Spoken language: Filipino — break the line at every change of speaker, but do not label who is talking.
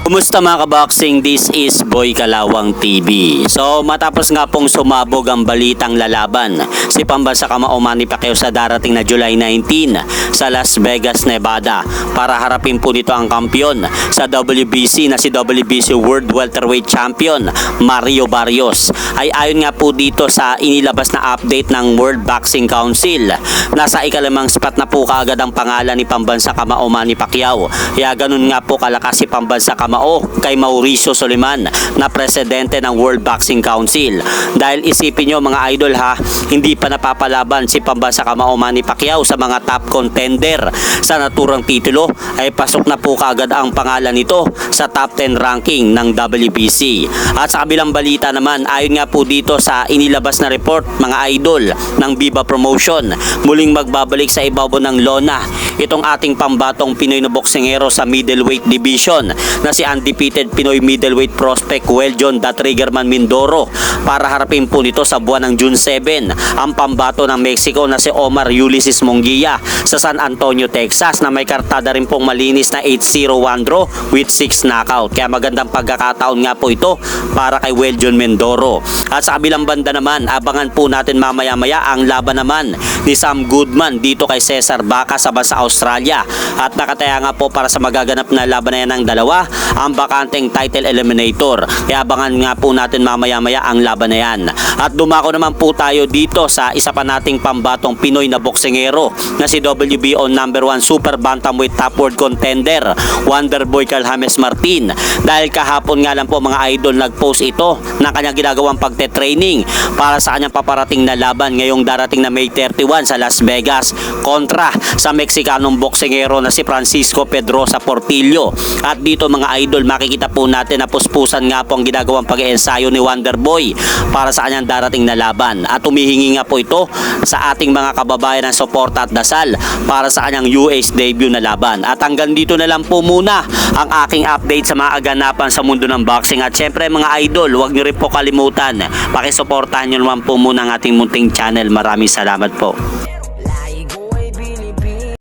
Kumusta mga kaboxing? This is Boy Kalawang TV. So matapos nga pong sumabog ang balitang lalaban si pambansa kamao Manny Pacquiao sa darating na July 19 sa Las Vegas, Nevada para harapin po nito ang kampiyon sa WBC na si WBC World Welterweight Champion Mario Barrios. Ay ayon nga po dito sa inilabas na update ng World Boxing Council, nasa ikalimang spot na po kaagad ang pangalan ni pambansa kamao Manny Pacquiao. Kaya ganun nga po kalakas si pambansa kamao kay Mauricio Suleiman na presidente ng World Boxing Council. Dahil isipin nyo mga idol ha, hindi pa napapalaban si pambansa kamao Manny Pacquiao sa mga top contender sa naturang titulo, ay pasok na po kaagad ang pangalan nito sa top 10 ranking ng WBC. At sa kabilang balita naman, ayon nga po dito sa inilabas na report mga idol ng Viva Promotion, muling magbabalik sa ibabaw ng lona itong ating pambatong Pinoy na boksingero sa middleweight division na si undefeated Pinoy middleweight prospect Weljon "The Triggerman" Mindoro para harapin po nito sa buwan ng June 7 ang pambato ng Mexico na si Omar Ulysses Munguia sa San Antonio, Texas, na may kartada rin pong malinis na 8-0-1 draw with 6 knockout. Kaya magandang pagkakataon nga po ito para kay Weljon Mindoro. At sa kabilang banda naman, abangan po natin mamaya-maya ang laban naman ni Sam Goodman dito kay Cesar Baca sa bansa Australia. At nakataya nga po para sa magaganap na laban na yan ng dalawa ang bakanteng title eliminator. Kaya abangan nga po natin mamaya-maya ang laban na yan. At dumako naman po tayo dito sa isa pa nating pambatong Pinoy na boksingero na si WBO #1 Super Bantamweight Top World Contender Wonderboy Carl James Martin. Dahil kahapon nga lang po mga idol nag-post ito ng kanyang ginagawang pagte-training para sa kanyang paparating na laban ngayong darating na May 31 sa Las Vegas kontra sa Mexicanong boksingero na si Francisco Pedrosa Portillo. At dito mga idol, makikita po natin na puspusan nga po ang ginagawang pag-iensayo ni Wonderboy para sa kanyang darating na laban. At humihingi nga po ito sa ating mga kababayan ng suporta at dasal para sa kanyang US debut na laban. At hanggang dito na lang po muna ang aking update sa mga aganapan sa mundo ng boxing. At syempre mga idol, huwag nyo rin po kalimutan, pakisuportahan nyo naman po muna ang ating munting channel. Maraming salamat po.